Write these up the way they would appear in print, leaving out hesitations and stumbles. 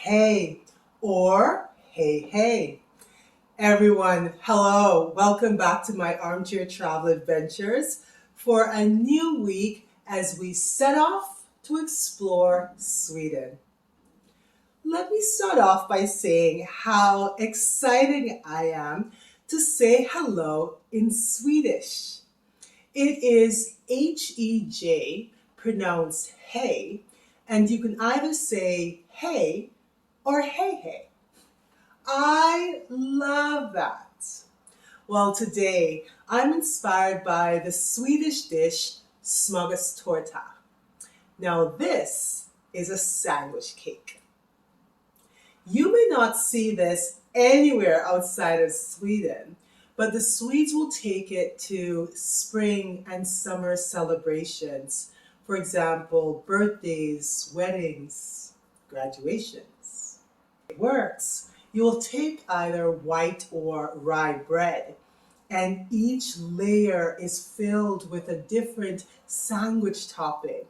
hey or hey hey. Everyone, hello. Welcome back to my armchair travel adventures for a new week as we set off to explore Sweden. Let me start off by saying how exciting I am to say hello in Swedish. It is H-E-J, pronounced hey, and you can either say hey or hey hey. I love that. Well, today I'm inspired by the Swedish dish Smogastarta. Now, this is a sandwich cake. You may not see this anywhere outside of Sweden, but the Swedes will take it to spring and summer celebrations. For example, birthdays, weddings, graduations. It works. You will take either white or rye bread, and each layer is filled with a different sandwich topping.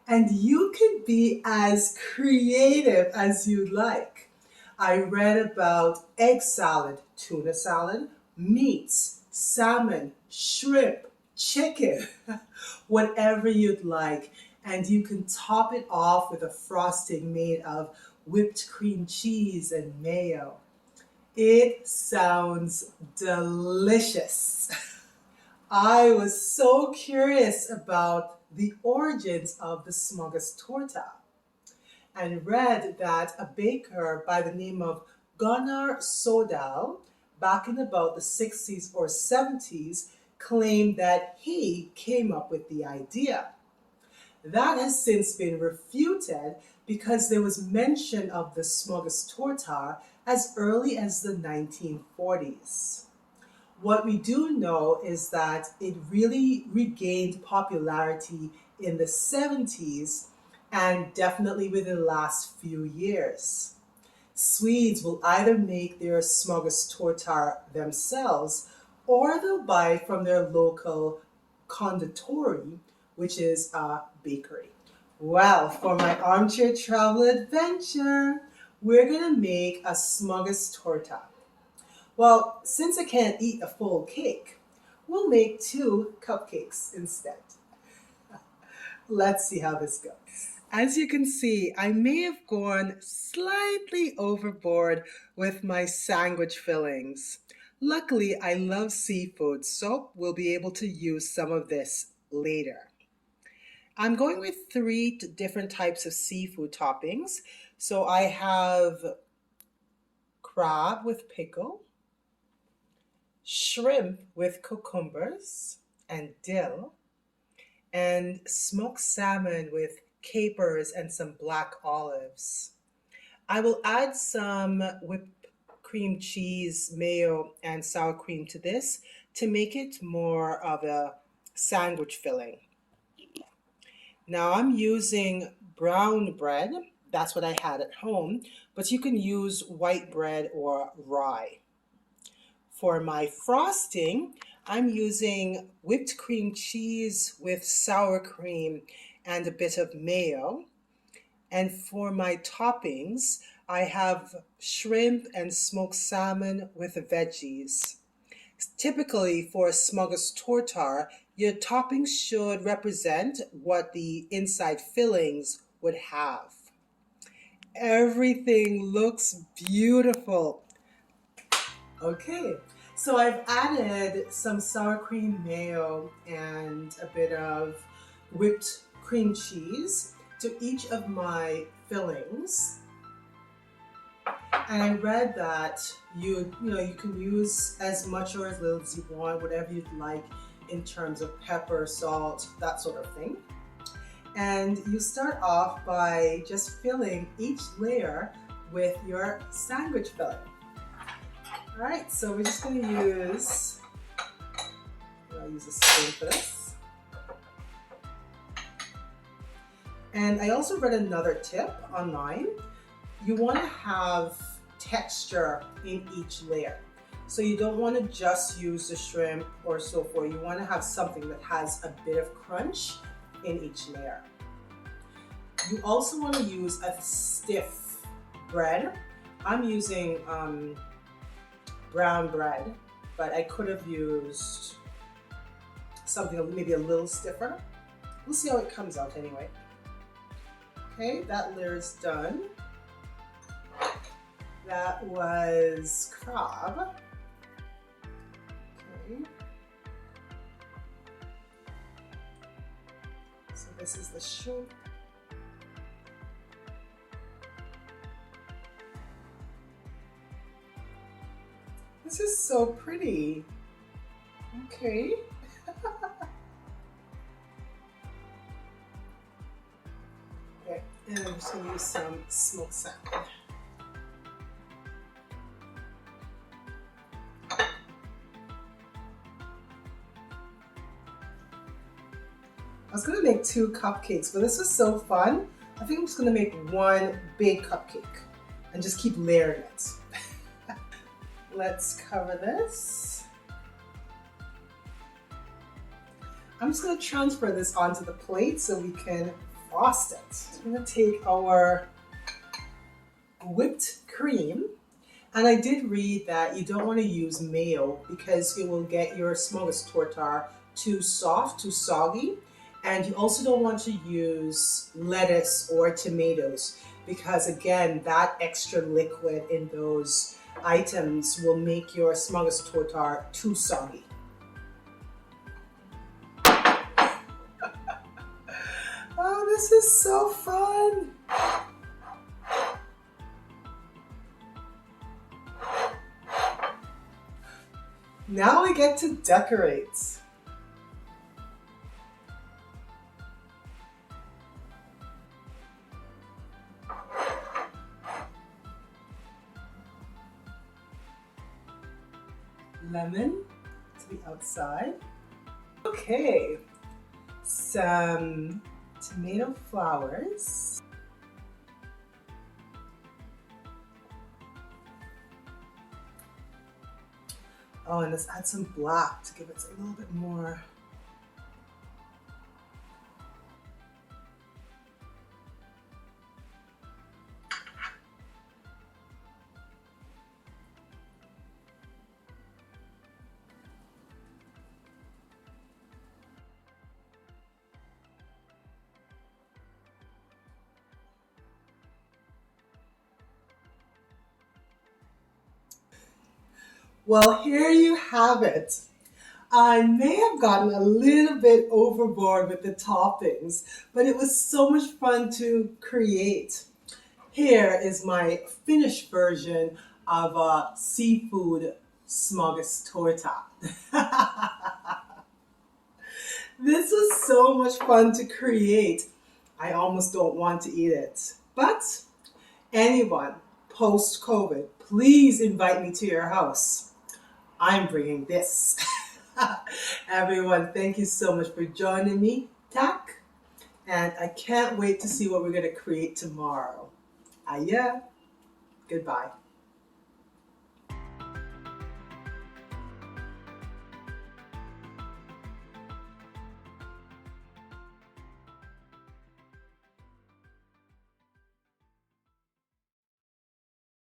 And you can be as creative as you like. I read about egg salad, tuna salad, meats, salmon, shrimp, chicken, whatever you'd like. And you can top it off with a frosting made of whipped cream cheese and mayo. It sounds delicious. I was so curious about the origins of the Smogastarta and read that a baker by the name of Gunnar Sodal, back in about the 60s or 70s, claimed that he came up with the idea. That has since been refuted because there was mention of the Smogastarta as early as the 1940s. What we do know is that it really regained popularity in the 70s and definitely within the last few years. Swedes will either make their Smogastarta themselves or they'll buy from their local konditori, which is a bakery. Well, for my armchair travel adventure, we're going to make a Smogastarta. Well, since I can't eat a full cake, we'll make 2 cupcakes instead. Let's see how this goes. As you can see, I may have gone slightly overboard with my sandwich fillings. Luckily, I love seafood, so we'll be able to use some of this later. I'm going with 3 different types of seafood toppings. So I have crab with pickle, shrimp with cucumbers and dill, and smoked salmon with capers and some black olives. I will add some whipped cream cheese, mayo, and sour cream to this to make it more of a sandwich filling. Now I'm using brown bread. That's what I had at home, but you can use white bread or rye. For my frosting, I'm using whipped cream cheese with sour cream and a bit of mayo. And for my toppings, I have shrimp and smoked salmon with the veggies. Typically for a Smogastarta, your toppings should represent what the inside fillings would have. Everything looks beautiful. Okay, so I've added some sour cream mayo and a bit of whipped cream cheese to each of my fillings. And I read that you can use as much or as little as you want, whatever you'd like in terms of pepper, salt, that sort of thing. And you start off by just filling each layer with your sandwich filling. All right, so we're just going to use, I'll use a spoon for this. And I also read another tip online. You want to have texture in each layer. So you don't want to just use the shrimp or so forth. You want to have something that has a bit of crunch in each layer. You also want to use a stiff bread. I'm using brown bread, but I could have used something maybe a little stiffer. We'll see how it comes out anyway. Okay, that layer is done. That was crab. Okay. So this is the shrimp. This is so pretty. Okay. Okay, and I'm just going to use some smoked salmon. I was gonna make 2 cupcakes, but this was so fun. I think I'm just gonna make 1 big cupcake and just keep layering it. Let's cover this. I'm just gonna transfer this onto the plate so we can frost it. I'm gonna take our whipped cream, and I did read that you don't wanna use mayo because it will get your Smogastarta too soft, too soggy. And you also don't want to use lettuce or tomatoes because, again, that extra liquid in those items will make your Smogastarta too soggy. Oh, this is so fun! Now we get to decorate. Lemon to the outside. Okay, some tomato flowers. Oh, and let's add some black to give it a little bit more. Well, here you have it. I may have gotten a little bit overboard with the toppings, but it was so much fun to create. Here is my finished version of a seafood Smogastarta. This was so much fun to create. I almost don't want to eat it. But anyone post-COVID, please invite me to your house. I'm bringing this. Everyone, thank you so much for joining me. Tack. And I can't wait to see what we're going to create tomorrow. Aya. Goodbye.